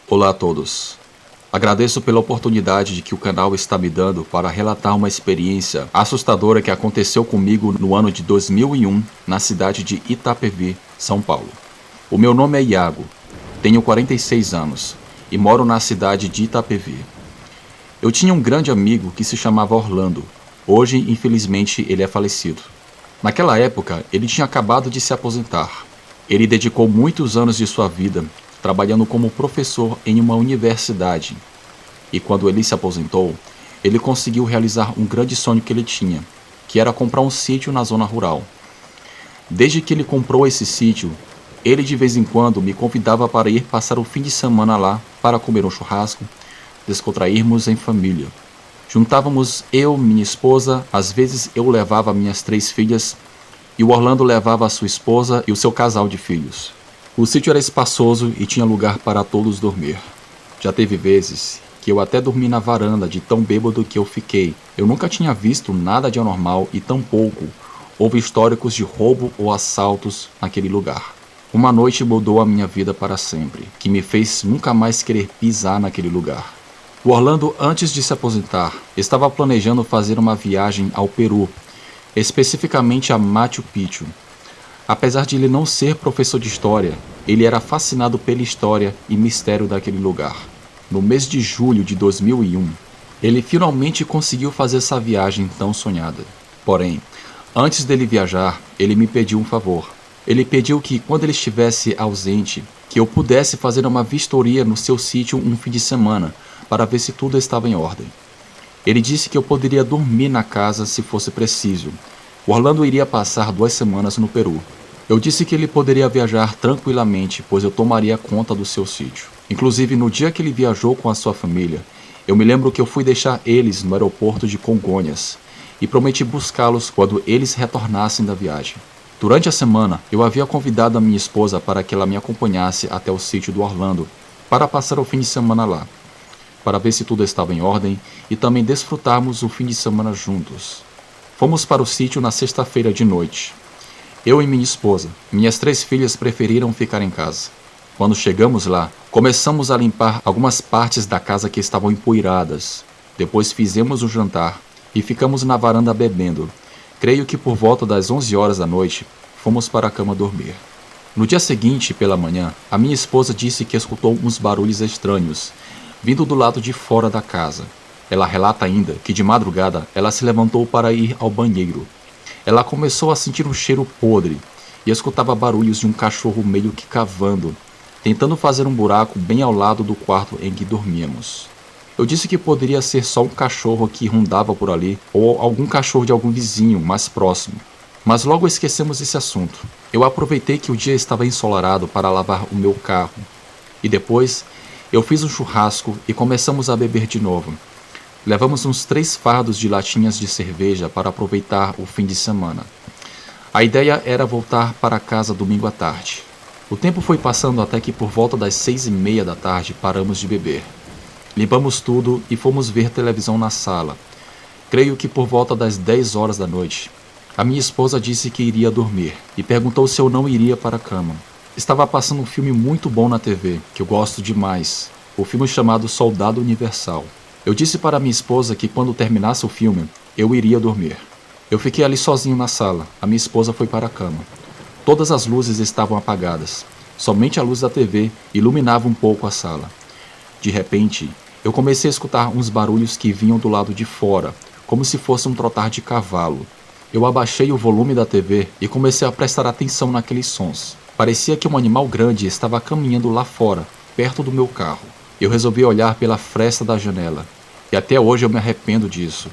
Olá a todos. Agradeço pela oportunidade de que o canal está me dando para relatar uma experiência assustadora que aconteceu comigo no ano de 2001 na cidade de Itapevi, São Paulo. O meu nome é Iago, tenho 46 anos e moro na cidade de Itapevi. Eu tinha um grande amigo que se chamava Orlando. Hoje, infelizmente, ele é falecido. Naquela época, ele tinha acabado de se aposentar. Ele dedicou muitos anos de sua vida trabalhando como professor em uma universidade. E quando ele se aposentou, ele conseguiu realizar um grande sonho que ele tinha, que era comprar um sítio na zona rural. Desde que ele comprou esse sítio, ele de vez em quando me convidava para ir passar o fim de semana lá para comer um churrasco, descontrairmos em família. Juntávamos eu, minha esposa, às vezes eu levava minhas 3 filhas e o Orlando levava a sua esposa e o seu casal de filhos. O sítio era espaçoso e tinha lugar para todos dormir. Já teve vezes que eu até dormi na varanda de tão bêbado que eu fiquei. Eu nunca tinha visto nada de anormal e tampouco houve históricos de roubo ou assaltos naquele lugar. Uma noite mudou a minha vida para sempre, que me fez nunca mais querer pisar naquele lugar. O Orlando, antes de se aposentar, estava planejando fazer uma viagem ao Peru, especificamente a Machu Picchu. Apesar de ele não ser professor de história, ele era fascinado pela história e mistério daquele lugar. No mês de julho de 2001, ele finalmente conseguiu fazer essa viagem tão sonhada. Porém, antes dele viajar, ele me pediu um favor. Ele pediu que, quando ele estivesse ausente, que eu pudesse fazer uma vistoria no seu sítio um fim de semana, para ver se tudo estava em ordem. Ele disse que eu poderia dormir na casa se fosse preciso. O Orlando iria passar 2 semanas no Peru. Eu disse que ele poderia viajar tranquilamente, pois eu tomaria conta do seu sítio. Inclusive, no dia que ele viajou com a sua família, eu me lembro que eu fui deixar eles no aeroporto de Congonhas e prometi buscá-los quando eles retornassem da viagem. Durante a semana, eu havia convidado a minha esposa para que ela me acompanhasse até o sítio do Orlando para passar o fim de semana lá, para ver se tudo estava em ordem e também desfrutarmos o fim de semana juntos. Fomos para o sítio na sexta-feira de noite. Eu e minha esposa, minhas 3 filhas preferiram ficar em casa. Quando chegamos lá, começamos a limpar algumas partes da casa que estavam empoeiradas. Depois fizemos um jantar e ficamos na varanda bebendo. Creio que por volta das 11 horas da noite, fomos para a cama dormir. No dia seguinte, pela manhã, a minha esposa disse que escutou uns barulhos estranhos, vindo do lado de fora da casa. Ela relata ainda que de madrugada ela se levantou para ir ao banheiro. Ela começou a sentir um cheiro podre e escutava barulhos de um cachorro meio que cavando, tentando fazer um buraco bem ao lado do quarto em que dormíamos. Eu disse que poderia ser só um cachorro que rondava por ali ou algum cachorro de algum vizinho mais próximo, mas logo esquecemos esse assunto. Eu aproveitei que o dia estava ensolarado para lavar o meu carro e depois eu fiz um churrasco e começamos a beber de novo. Levamos uns 3 fardos de latinhas de cerveja para aproveitar o fim de semana. A ideia era voltar para casa domingo à tarde. O tempo foi passando até que por volta das 6h30 da tarde paramos de beber. Limpamos tudo e fomos ver televisão na sala. Creio que por volta das 10 horas da noite. A minha esposa disse que iria dormir e perguntou se eu não iria para a cama. Estava passando um filme muito bom na TV, que eu gosto demais. O filme chamado Soldado Universal. Eu disse para minha esposa que quando terminasse o filme, eu iria dormir. Eu fiquei ali sozinho na sala. A minha esposa foi para a cama. Todas as luzes estavam apagadas. Somente a luz da TV iluminava um pouco a sala. De repente, eu comecei a escutar uns barulhos que vinham do lado de fora, como se fosse um trotar de cavalo. Eu abaixei o volume da TV e comecei a prestar atenção naqueles sons. Parecia que um animal grande estava caminhando lá fora, perto do meu carro. Eu resolvi olhar pela fresta da janela, e até hoje eu me arrependo disso.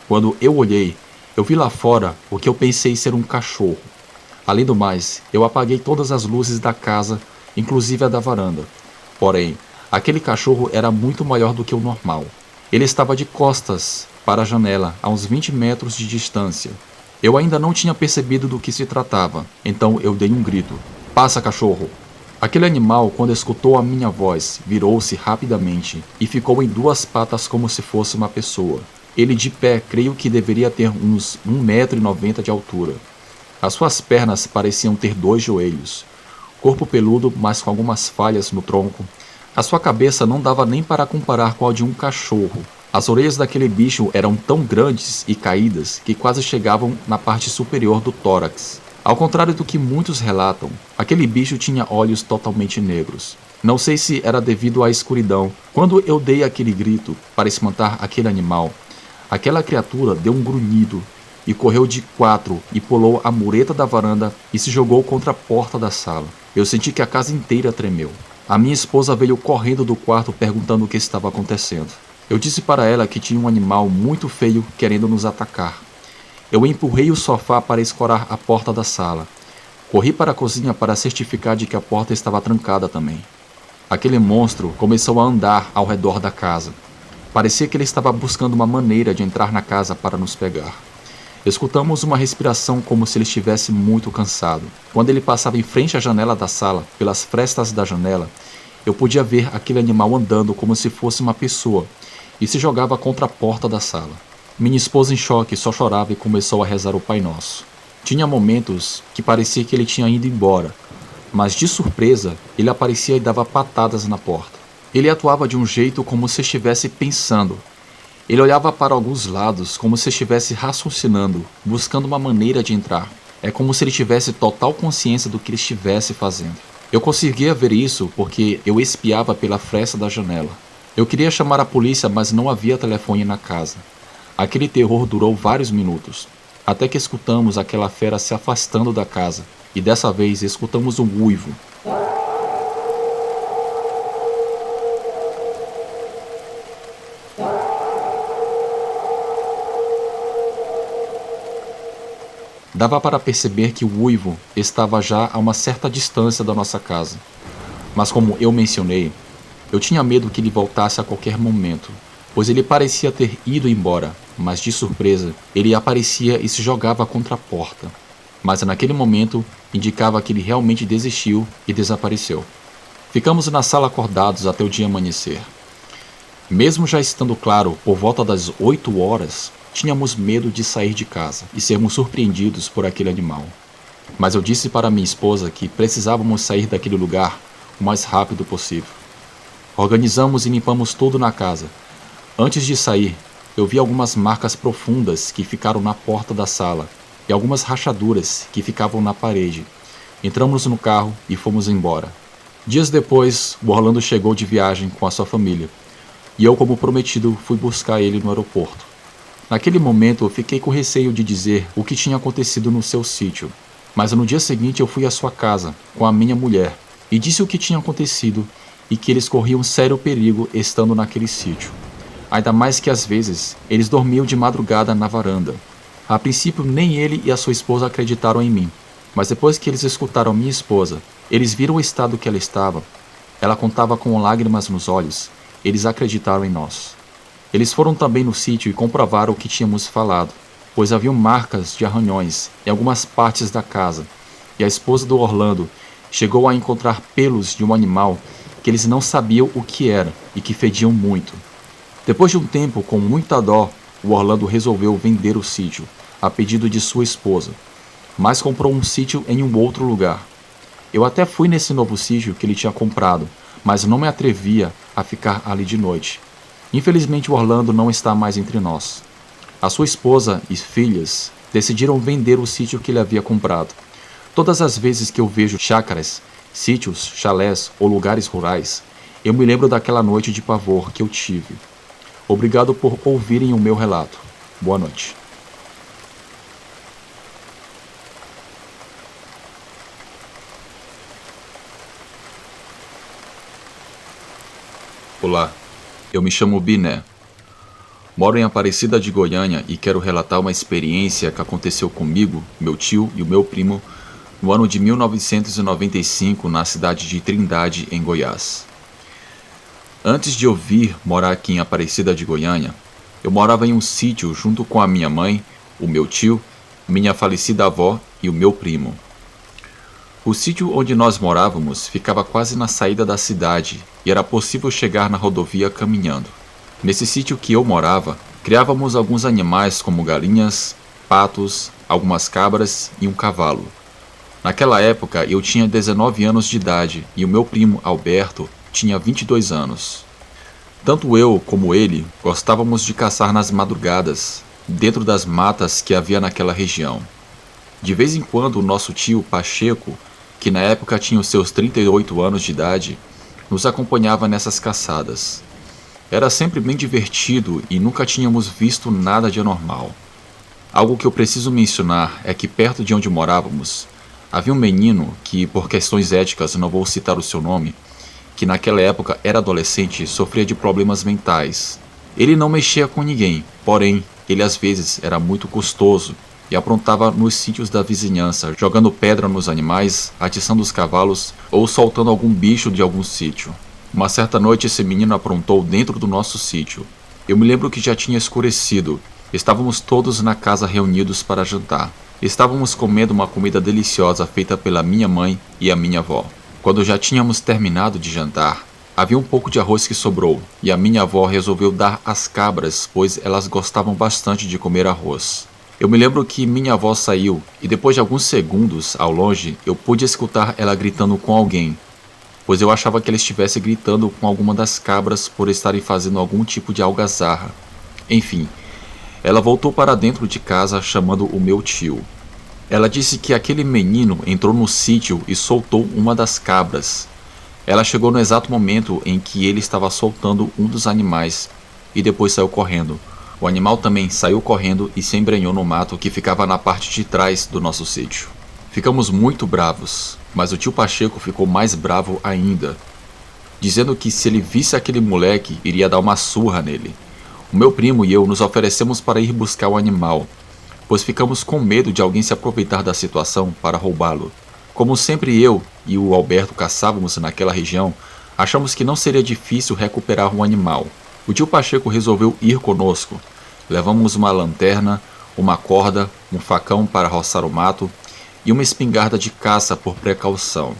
Quando eu olhei, eu vi lá fora o que eu pensei ser um cachorro. Além do mais, eu apaguei todas as luzes da casa, inclusive a da varanda. Porém, Aquele cachorro era muito maior do que o normal. Ele estava de costas para a janela, a uns 20 metros de distância. Eu ainda não tinha percebido do que se tratava, então eu dei um grito. Passa, cachorro! Aquele animal, quando escutou a minha voz, virou-se rapidamente e ficou em duas patas como se fosse uma pessoa. Ele de pé, creio que deveria ter uns 1,90 m de altura. As suas pernas pareciam ter 2 joelhos. Corpo peludo, mas com algumas falhas no tronco. A sua cabeça não dava nem para comparar com a de um cachorro. As orelhas daquele bicho eram tão grandes e caídas que quase chegavam na parte superior do tórax. Ao contrário do que muitos relatam, aquele bicho tinha olhos totalmente negros. Não sei se era devido à escuridão. Quando eu dei aquele grito para espantar aquele animal, aquela criatura deu um grunhido e correu de 4 e pulou a mureta da varanda e se jogou contra a porta da sala. Eu senti que a casa inteira tremeu. A minha esposa veio correndo do quarto perguntando o que estava acontecendo. Eu disse para ela que tinha um animal muito feio querendo nos atacar. Eu empurrei o sofá para escorar a porta da sala. Corri para a cozinha para certificar de que a porta estava trancada também. Aquele monstro começou a andar ao redor da casa. Parecia que ele estava buscando uma maneira de entrar na casa para nos pegar. Escutamos uma respiração como se ele estivesse muito cansado. Quando ele passava em frente à janela da sala, pelas frestas da janela, eu podia ver aquele animal andando como se fosse uma pessoa e se jogava contra a porta da sala. Minha esposa, em choque, só chorava e começou a rezar o Pai Nosso. Tinha momentos que parecia que ele tinha ido embora, mas de surpresa ele aparecia e dava patadas na porta. Ele atuava de um jeito como se estivesse pensando. Ele olhava para alguns lados como se estivesse raciocinando, buscando uma maneira de entrar. É como se ele tivesse total consciência do que ele estivesse fazendo. Eu conseguia ver isso porque eu espiava pela fresta da janela. Eu queria chamar a polícia, mas não havia telefone na casa. Aquele terror durou vários minutos, até que escutamos aquela fera se afastando da casa, e dessa vez escutamos um uivo. Dava para perceber que o uivo estava já a uma certa distância da nossa casa. Mas como eu mencionei, eu tinha medo que ele voltasse a qualquer momento, pois ele parecia ter ido embora, mas de surpresa, ele aparecia e se jogava contra a porta. Mas naquele momento, indicava que ele realmente desistiu e desapareceu. Ficamos na sala acordados até o dia amanhecer. Mesmo já estando claro, por volta das 8 horas, tínhamos medo de sair de casa e sermos surpreendidos por aquele animal. Mas eu disse para minha esposa que precisávamos sair daquele lugar o mais rápido possível. Organizamos e limpamos tudo na casa. Antes de sair, eu vi algumas marcas profundas que ficaram na porta da sala e algumas rachaduras que ficavam na parede. Entramos no carro e fomos embora. Dias depois, o Orlando chegou de viagem com a sua família e eu, como prometido, fui buscar ele no aeroporto. Naquele momento, eu fiquei com receio de dizer o que tinha acontecido no seu sítio, mas no dia seguinte eu fui à sua casa com a minha mulher e disse o que tinha acontecido e que eles corriam sério perigo estando naquele sítio. Ainda mais que às vezes eles dormiam de madrugada na varanda. A princípio nem ele e a sua esposa acreditaram em mim, mas depois que eles escutaram minha esposa, eles viram o estado que ela estava. Ela contava com lágrimas nos olhos. Eles acreditaram em nós. Eles foram também no sítio e comprovaram o que tínhamos falado, pois haviam marcas de arranhões em algumas partes da casa, e a esposa do Orlando chegou a encontrar pelos de um animal que eles não sabiam o que era e que fediam muito. Depois de um tempo, com muita dó, o Orlando resolveu vender o sítio, a pedido de sua esposa, mas comprou um sítio em um outro lugar. Eu até fui nesse novo sítio que ele tinha comprado, mas não me atrevia a ficar ali de noite. Infelizmente, o Orlando não está mais entre nós. A sua esposa e filhas decidiram vender o sítio que ele havia comprado. Todas as vezes que eu vejo chácaras, sítios, chalés ou lugares rurais, eu me lembro daquela noite de pavor que eu tive. Obrigado por ouvirem o meu relato. Boa noite. Olá, eu me chamo Biné. Moro em Aparecida de Goiânia e quero relatar uma experiência que aconteceu comigo, meu tio e o meu primo no ano de 1995 na cidade de Trindade, em Goiás. Antes de eu vir morar aqui em Aparecida de Goiânia, eu morava em um sítio junto com a minha mãe, o meu tio, minha falecida avó e o meu primo. O sítio onde nós morávamos ficava quase na saída da cidade e era possível chegar na rodovia caminhando. Nesse sítio que eu morava, criávamos alguns animais como galinhas, patos, algumas cabras e um cavalo. Naquela época eu tinha 19 anos de idade e o meu primo Alberto tinha 22 anos. Tanto eu como ele gostávamos de caçar nas madrugadas, dentro das matas que havia naquela região. De vez em quando o nosso tio Pacheco, que na época tinha os seus 38 anos de idade, nos acompanhava nessas caçadas. Era sempre bem divertido e nunca tínhamos visto nada de anormal. Algo que eu preciso mencionar é que perto de onde morávamos, havia um menino que, por questões éticas, não vou citar o seu nome, que naquela época era adolescente e sofria de problemas mentais. Ele não mexia com ninguém, porém, ele às vezes era muito custoso e aprontava nos sítios da vizinhança, jogando pedra nos animais, atiçando os cavalos ou soltando algum bicho de algum sítio. Uma certa noite esse menino aprontou dentro do nosso sítio. Eu me lembro que já tinha escurecido. Estávamos todos na casa reunidos para jantar. Estávamos comendo uma comida deliciosa feita pela minha mãe e a minha avó. Quando já tínhamos terminado de jantar, havia um pouco de arroz que sobrou, e a minha avó resolveu dar às cabras, pois elas gostavam bastante de comer arroz. Eu me lembro que minha avó saiu, e depois de alguns segundos, ao longe, eu pude escutar ela gritando com alguém, pois eu achava que ela estivesse gritando com alguma das cabras por estarem fazendo algum tipo de algazarra. Enfim, ela voltou para dentro de casa chamando o meu tio. Ela disse que aquele menino entrou no sítio e soltou uma das cabras. Ela chegou no exato momento em que ele estava soltando um dos animais e depois saiu correndo. O animal também saiu correndo e se embrenhou no mato que ficava na parte de trás do nosso sítio. Ficamos muito bravos, mas o tio Pacheco ficou mais bravo ainda, dizendo que se ele visse aquele moleque, iria dar uma surra nele. O meu primo e eu nos oferecemos para ir buscar o animal, pois ficamos com medo de alguém se aproveitar da situação para roubá-lo. Como sempre eu e o Alberto caçávamos naquela região, achamos que não seria difícil recuperar o animal. O tio Pacheco resolveu ir conosco. Levamos uma lanterna, uma corda, um facão para roçar o mato e uma espingarda de caça por precaução.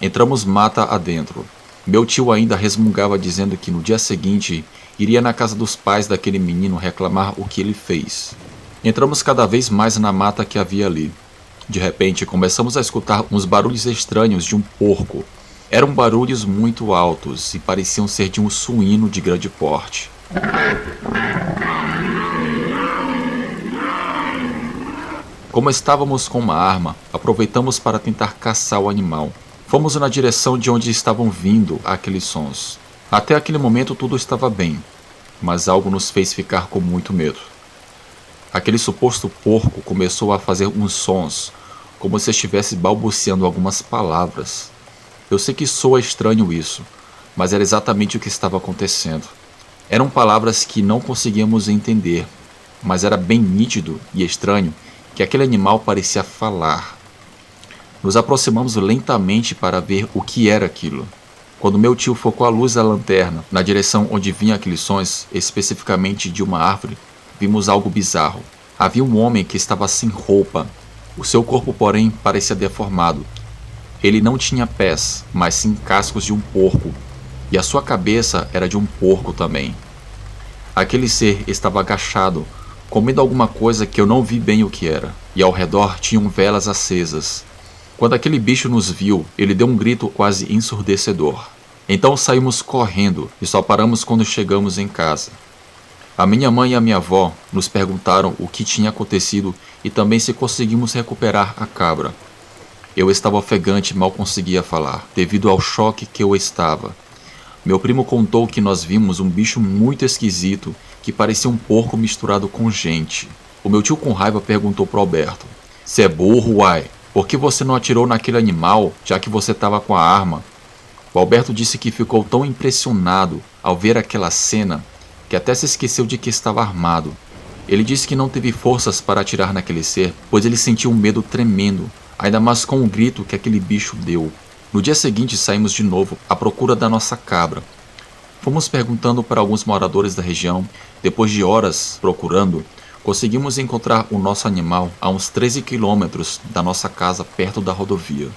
Entramos mata adentro. Meu tio ainda resmungava dizendo que no dia seguinte iria na casa dos pais daquele menino reclamar o que ele fez. Entramos cada vez mais na mata que havia ali. De repente começamos a escutar uns barulhos estranhos de um porco. Eram barulhos muito altos e pareciam ser de um suíno de grande porte. Como estávamos com uma arma, aproveitamos para tentar caçar o animal. Fomos na direção de onde estavam vindo aqueles sons. Até aquele momento tudo estava bem, mas algo nos fez ficar com muito medo. Aquele suposto porco começou a fazer uns sons, como se estivesse balbuciando algumas palavras. Eu sei que soa estranho isso, mas era exatamente o que estava acontecendo. Eram palavras que não conseguíamos entender, mas era bem nítido e estranho que aquele animal parecia falar. Nos aproximamos lentamente para ver o que era aquilo. Quando meu tio focou a luz da lanterna na direção onde vinham aqueles sons, especificamente de uma árvore, vimos algo bizarro. Havia um homem que estava sem roupa. O seu corpo, porém, parecia deformado. Ele não tinha pés, mas sim cascos de um porco, e a sua cabeça era de um porco também. Aquele ser estava agachado, comendo alguma coisa que eu não vi bem o que era, e ao redor tinham velas acesas. Quando aquele bicho nos viu, ele deu um grito quase ensurdecedor. Então saímos correndo e só paramos quando chegamos em casa. A minha mãe e a minha avó nos perguntaram o que tinha acontecido e também se conseguimos recuperar a cabra. Eu estava ofegante e mal conseguia falar, devido ao choque que eu estava. Meu primo contou que nós vimos um bicho muito esquisito, que parecia um porco misturado com gente. O meu tio com raiva perguntou para Alberto: "Cê é burro, uai? Por que você não atirou naquele animal, já que você estava com a arma?" O Alberto disse que ficou tão impressionado ao ver aquela cena, que até se esqueceu de que estava armado. Ele disse que não teve forças para atirar naquele ser, pois ele sentiu um medo tremendo, ainda mais com o grito que aquele bicho deu. No dia seguinte saímos de novo à procura da nossa cabra. Fomos perguntando para alguns moradores da região. Depois de horas procurando, conseguimos encontrar o nosso animal a uns 13 quilômetros da nossa casa, perto da rodovia.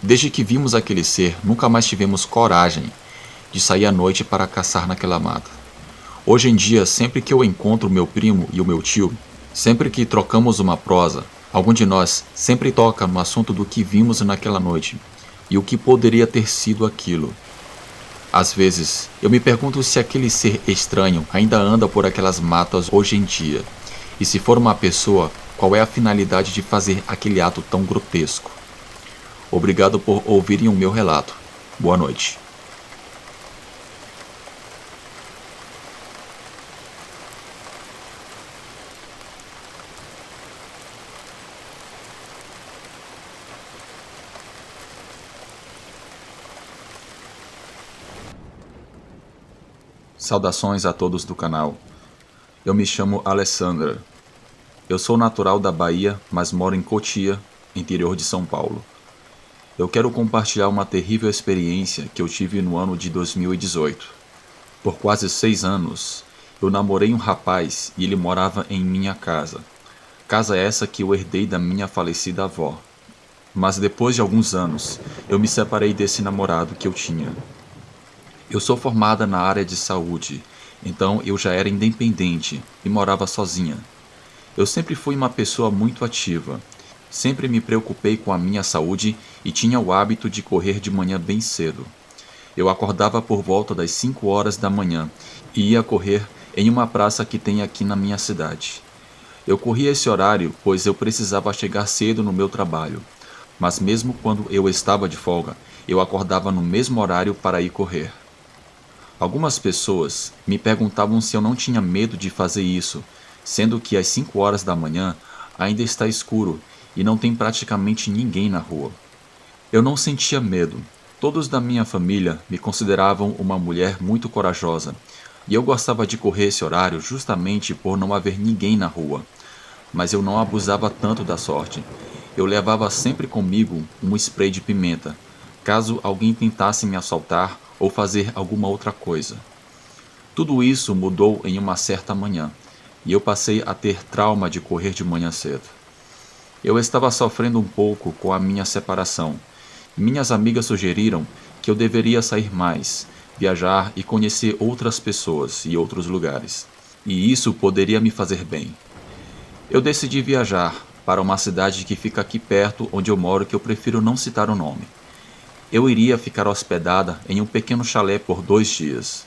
Desde que vimos aquele ser, nunca mais tivemos coragem de sair à noite para caçar naquela mata. Hoje em dia, sempre que eu encontro meu primo e o meu tio, sempre que trocamos uma prosa, algum de nós sempre toca no assunto do que vimos naquela noite e o que poderia ter sido aquilo. Às vezes, eu me pergunto se aquele ser estranho ainda anda por aquelas matas hoje em dia. E se for uma pessoa, qual é a finalidade de fazer aquele ato tão grotesco? Obrigado por ouvirem o meu relato. Boa noite. Saudações a todos do canal. Eu me chamo Alessandra. Eu sou natural da Bahia, mas moro em Cotia, interior de São Paulo. Eu quero compartilhar uma terrível experiência que eu tive no ano de 2018. Por quase 6 anos, eu namorei um rapaz e ele morava em minha casa. Casa essa que eu herdei da minha falecida avó. Mas depois de alguns anos, eu me separei desse namorado que eu tinha. Eu sou formada na área de saúde, então eu já era independente e morava sozinha. Eu sempre fui uma pessoa muito ativa. Sempre me preocupei com a minha saúde e tinha o hábito de correr de manhã bem cedo. Eu acordava por volta das 5 horas da manhã e ia correr em uma praça que tem aqui na minha cidade. Eu corria esse horário pois eu precisava chegar cedo no meu trabalho, mas mesmo quando eu estava de folga, eu acordava no mesmo horário para ir correr. Algumas pessoas me perguntavam se eu não tinha medo de fazer isso, sendo que às 5 horas da manhã ainda está escuro e não tem praticamente ninguém na rua. Eu não sentia medo. Todos da minha família me consideravam uma mulher muito corajosa, e eu gostava de correr esse horário justamente por não haver ninguém na rua. Mas eu não abusava tanto da sorte. Eu levava sempre comigo um spray de pimenta, caso alguém tentasse me assaltar ou fazer alguma outra coisa. Tudo isso mudou em uma certa manhã, e eu passei a ter trauma de correr de manhã cedo. Eu estava sofrendo um pouco com a minha separação. Minhas amigas sugeriram que eu deveria sair mais, viajar e conhecer outras pessoas e outros lugares. E isso poderia me fazer bem. Eu decidi viajar para uma cidade que fica aqui perto onde eu moro, que eu prefiro não citar o nome. Eu iria ficar hospedada em um pequeno chalé por 2 dias.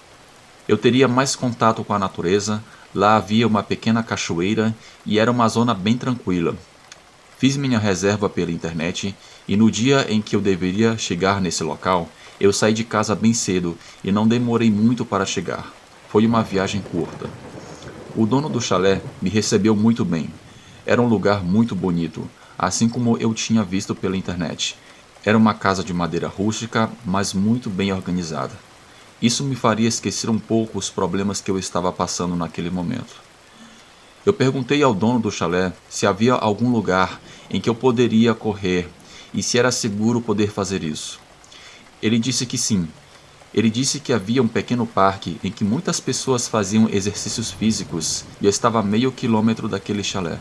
Eu teria mais contato com a natureza, lá havia uma pequena cachoeira e era uma zona bem tranquila. Fiz minha reserva pela internet e no dia em que eu deveria chegar nesse local, eu saí de casa bem cedo e não demorei muito para chegar. Foi uma viagem curta. O dono do chalé me recebeu muito bem. Era um lugar muito bonito, assim como eu tinha visto pela internet. Era uma casa de madeira rústica, mas muito bem organizada. Isso me faria esquecer um pouco os problemas que eu estava passando naquele momento. Eu perguntei ao dono do chalé se havia algum lugar em que eu poderia correr e se era seguro poder fazer isso. Ele disse que sim. Ele disse que havia um pequeno parque em que muitas pessoas faziam exercícios físicos e eu estava a meio quilômetro daquele chalé.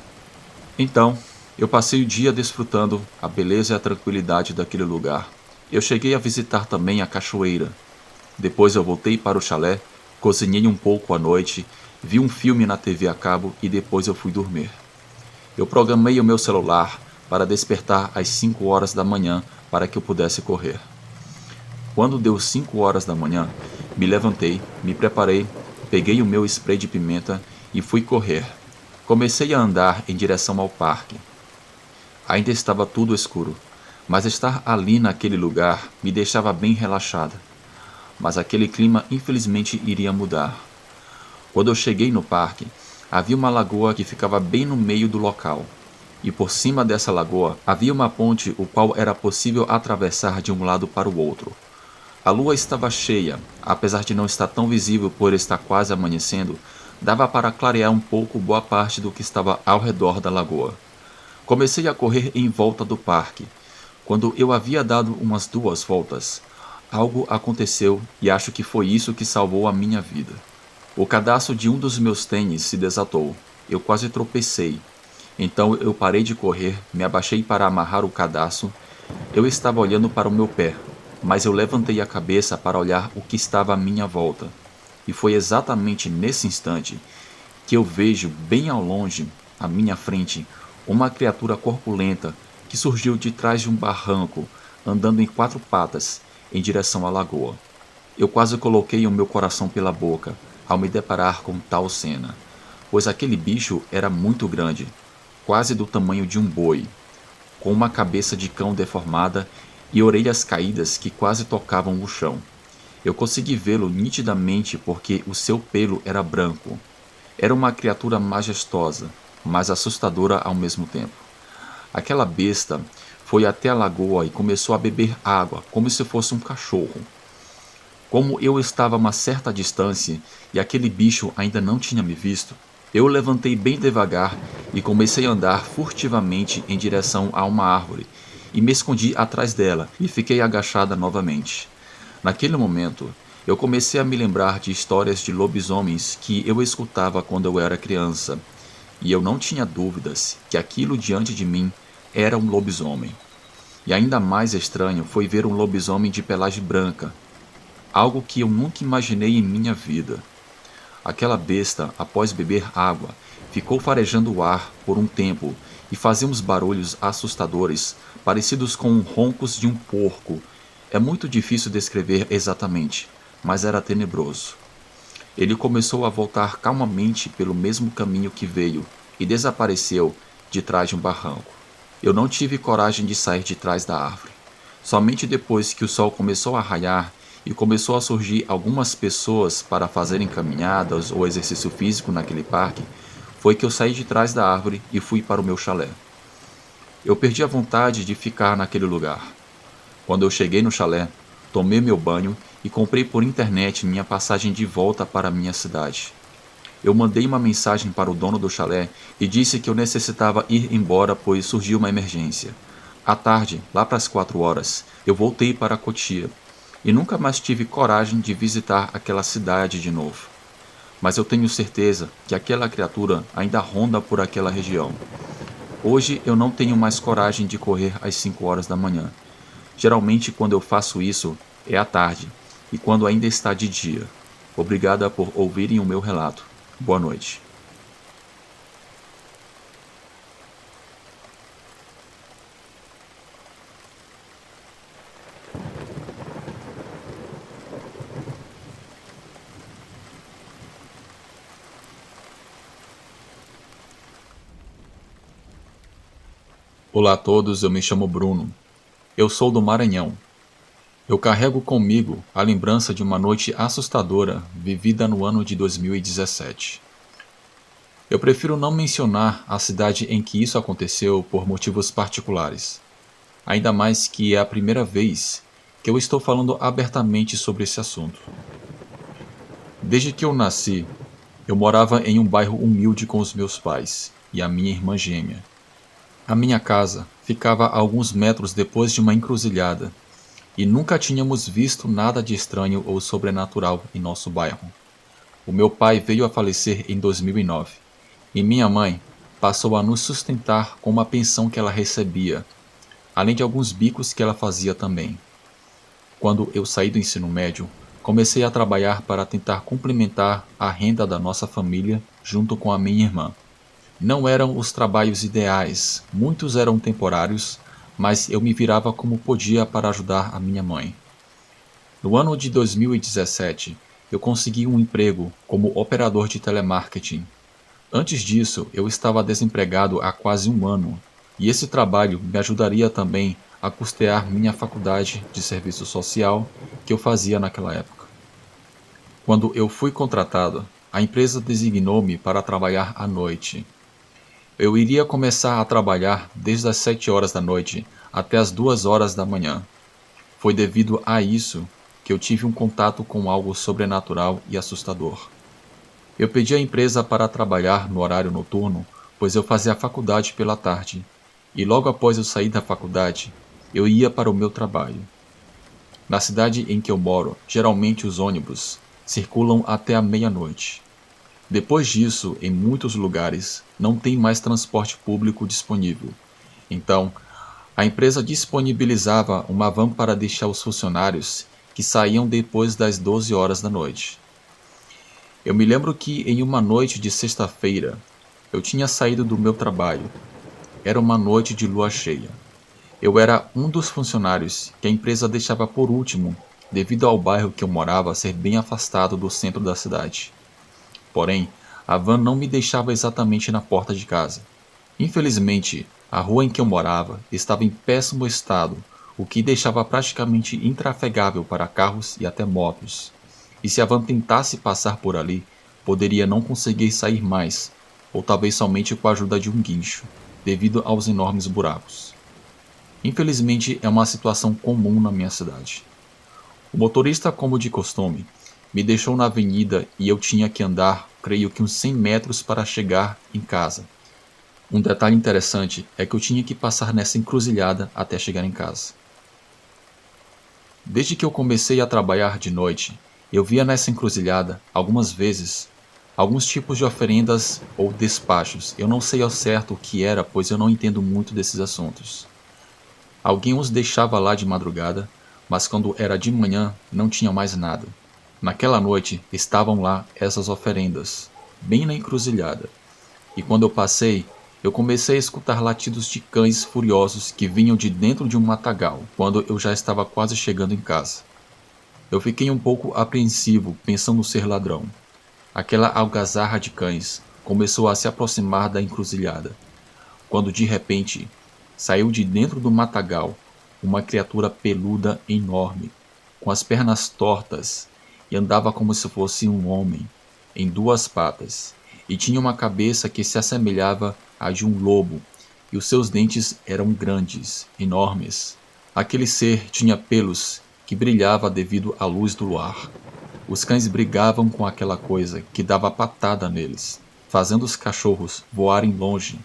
Então, eu passei o dia desfrutando a beleza e a tranquilidade daquele lugar. Eu cheguei a visitar também a cachoeira. Depois eu voltei para o chalé, cozinhei um pouco à noite, vi um filme na TV a cabo e depois eu fui dormir. Eu programei o meu celular para despertar às 5 horas da manhã para que eu pudesse correr. Quando deu 5 horas da manhã, me levantei, me preparei, peguei o meu spray de pimenta e fui correr. Comecei a andar em direção ao parque. Ainda estava tudo escuro, mas estar ali naquele lugar me deixava bem relaxada. Mas aquele clima infelizmente iria mudar. Quando eu cheguei no parque, havia uma lagoa que ficava bem no meio do local. E por cima dessa lagoa havia uma ponte o qual era possível atravessar de um lado para o outro. A lua estava cheia, apesar de não estar tão visível por estar quase amanhecendo, dava para clarear um pouco boa parte do que estava ao redor da lagoa. Comecei a correr em volta do parque. Quando eu havia dado umas 2 voltas, Algo aconteceu e acho que foi isso que salvou a minha vida. O cadarço de um dos meus tênis se desatou. Eu quase tropecei. Então eu parei de correr, me abaixei para amarrar o cadarço. Eu estava olhando para o meu pé, mas eu levantei a cabeça para olhar o que estava à minha volta. E foi exatamente nesse instante que eu vejo bem ao longe, à minha frente, uma criatura corpulenta que surgiu de trás de um barranco, andando em 4 patas, em direção à lagoa. Eu quase coloquei o meu coração pela boca ao me deparar com tal cena, pois aquele bicho era muito grande, quase do tamanho de um boi, com uma cabeça de cão deformada e orelhas caídas que quase tocavam o chão. Eu consegui vê-lo nitidamente porque o seu pelo era branco. Era uma criatura majestosa, mas assustadora ao mesmo tempo. Aquela besta foi até a lagoa e começou a beber água, como se fosse um cachorro. Como eu estava a uma certa distância e aquele bicho ainda não tinha me visto, eu levantei bem devagar e comecei a andar furtivamente em direção a uma árvore e me escondi atrás dela e fiquei agachada novamente. Naquele momento, eu comecei a me lembrar de histórias de lobisomens que eu escutava quando eu era criança, e eu não tinha dúvidas que aquilo diante de mim era um lobisomem. E ainda mais estranho foi ver um lobisomem de pelagem branca, algo que eu nunca imaginei em minha vida. Aquela besta, após beber água, ficou farejando o ar por um tempo e fazia uns barulhos assustadores, parecidos com roncos de um porco. É muito difícil descrever exatamente, mas era tenebroso. Ele começou a voltar calmamente pelo mesmo caminho que veio e desapareceu de trás de um barranco. Eu não tive coragem de sair de trás da árvore. Somente depois que o sol começou a raiar e começou a surgir algumas pessoas para fazerem caminhadas ou exercício físico naquele parque, foi que eu saí de trás da árvore e fui para o meu chalé. Eu perdi a vontade de ficar naquele lugar. Quando eu cheguei no chalé, tomei meu banho e comprei por internet minha passagem de volta para a minha cidade. Eu mandei uma mensagem para o dono do chalé e disse que eu necessitava ir embora pois surgiu uma emergência. À tarde, lá para as 4 horas, eu voltei para Cotia e nunca mais tive coragem de visitar aquela cidade de novo. Mas eu tenho certeza que aquela criatura ainda ronda por aquela região. Hoje eu não tenho mais coragem de correr às 5 horas da manhã. Geralmente quando eu faço isso é à tarde e quando ainda está de dia. Obrigada por ouvirem o meu relato. Boa noite. Olá a todos, eu me chamo Bruno. Eu sou do Maranhão. Eu carrego comigo a lembrança de uma noite assustadora vivida no ano de 2017. Eu prefiro não mencionar a cidade em que isso aconteceu por motivos particulares. Ainda mais que é a primeira vez que eu estou falando abertamente sobre esse assunto. Desde que eu nasci, eu morava em um bairro humilde com os meus pais e a minha irmã gêmea. A minha casa ficava a alguns metros depois de uma encruzilhada e nunca tínhamos visto nada de estranho ou sobrenatural em nosso bairro. O meu pai veio a falecer em 2009 e minha mãe passou a nos sustentar com uma pensão que ela recebia, além de alguns bicos que ela fazia também. Quando eu saí do ensino médio, comecei a trabalhar para tentar complementar a renda da nossa família junto com a minha irmã. Não eram os trabalhos ideais, muitos eram temporários, mas eu me virava como podia para ajudar a minha mãe. No ano de 2017, eu consegui um emprego como operador de telemarketing. Antes disso, eu estava desempregado há quase um ano, e esse trabalho me ajudaria também a custear minha faculdade de serviço social que eu fazia naquela época. Quando eu fui contratado, a empresa designou-me para trabalhar à noite. Eu iria começar a trabalhar desde as 7 horas da noite até as 2 horas da manhã. Foi devido a isso que eu tive um contato com algo sobrenatural e assustador. Eu pedi à empresa para trabalhar no horário noturno, pois eu fazia a faculdade pela tarde, e logo após eu sair da faculdade, eu ia para o meu trabalho. Na cidade em que eu moro, geralmente os ônibus circulam até a meia-noite. Depois disso, em muitos lugares, não tem mais transporte público disponível. Então, a empresa disponibilizava uma van para deixar os funcionários que saíam depois das 12 horas da noite. Eu me lembro que em uma noite de sexta-feira, eu tinha saído do meu trabalho. Era uma noite de lua cheia. Eu era um dos funcionários que a empresa deixava por último, devido ao bairro que eu morava ser bem afastado do centro da cidade. Porém, a van não me deixava exatamente na porta de casa. Infelizmente, a rua em que eu morava estava em péssimo estado, o que deixava praticamente intrafegável para carros e até motos. E se a van tentasse passar por ali, poderia não conseguir sair mais, ou talvez somente com a ajuda de um guincho, devido aos enormes buracos. Infelizmente, é uma situação comum na minha cidade. O motorista, como de costume, me deixou na avenida e eu tinha que andar, creio que uns 100 metros para chegar em casa. Um detalhe interessante é que eu tinha que passar nessa encruzilhada até chegar em casa. Desde que eu comecei a trabalhar de noite, eu via nessa encruzilhada, algumas vezes, alguns tipos de oferendas ou despachos. Eu não sei ao certo o que era, pois eu não entendo muito desses assuntos. Alguém os deixava lá de madrugada, mas quando era de manhã não tinha mais nada. Naquela noite estavam lá essas oferendas, bem na encruzilhada. E quando eu passei, eu comecei a escutar latidos de cães furiosos que vinham de dentro de um matagal, quando eu já estava quase chegando em casa. Eu fiquei um pouco apreensivo, pensando ser ladrão. Aquela algazarra de cães começou a se aproximar da encruzilhada, quando de repente saiu de dentro do matagal uma criatura peluda enorme, com as pernas tortas, e andava como se fosse um homem, em duas patas, e tinha uma cabeça que se assemelhava à de um lobo, e os seus dentes eram grandes, enormes. Aquele ser tinha pelos que brilhava devido à luz do luar. Os cães brigavam com aquela coisa que dava patada neles, fazendo os cachorros voarem longe.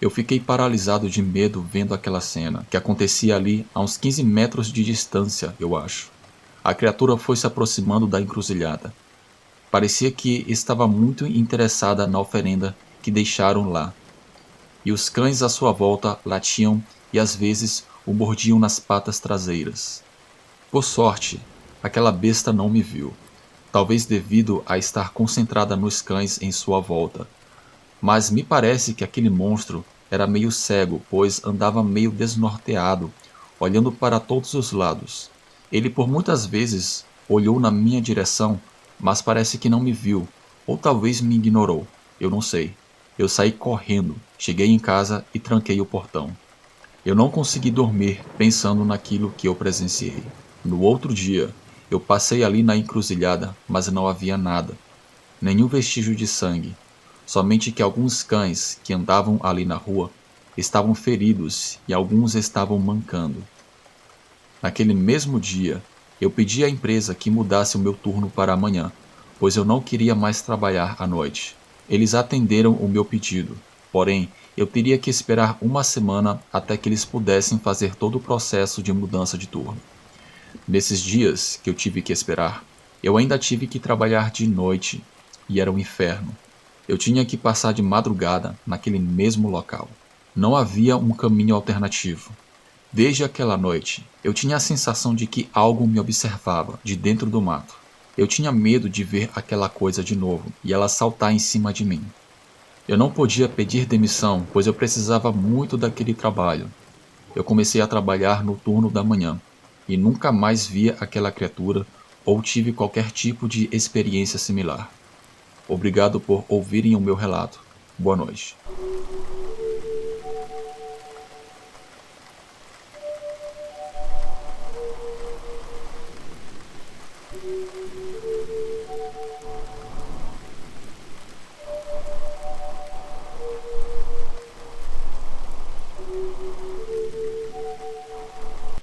Eu fiquei paralisado de medo vendo aquela cena, que acontecia ali a uns 15 metros de distância, eu acho. A criatura foi se aproximando da encruzilhada. Parecia que estava muito interessada na oferenda que deixaram lá. E os cães à sua volta latiam e às vezes o mordiam nas patas traseiras. Por sorte, aquela besta não me viu, talvez devido a estar concentrada nos cães em sua volta. Mas me parece que aquele monstro era meio cego, pois andava meio desnorteado, olhando para todos os lados. Ele por muitas vezes olhou na minha direção, mas parece que não me viu, ou talvez me ignorou, eu não sei. Eu saí correndo, cheguei em casa e tranquei o portão. Eu não consegui dormir pensando naquilo que eu presenciei. No outro dia, eu passei ali na encruzilhada, mas não havia nada. Nenhum vestígio de sangue. Somente que alguns cães que andavam ali na rua estavam feridos e alguns estavam mancando. Naquele mesmo dia, eu pedi à empresa que mudasse o meu turno para amanhã, pois eu não queria mais trabalhar à noite. Eles atenderam o meu pedido, porém, eu teria que esperar uma semana até que eles pudessem fazer todo o processo de mudança de turno. Nesses dias que eu tive que esperar, eu ainda tive que trabalhar de noite, e era um inferno. Eu tinha que passar de madrugada naquele mesmo local. Não havia um caminho alternativo. Desde aquela noite, eu tinha a sensação de que algo me observava de dentro do mato. Eu tinha medo de ver aquela coisa de novo e ela saltar em cima de mim. Eu não podia pedir demissão, pois eu precisava muito daquele trabalho. Eu comecei a trabalhar no turno da manhã e nunca mais via aquela criatura ou tive qualquer tipo de experiência similar. Obrigado por ouvirem o meu relato. Boa noite.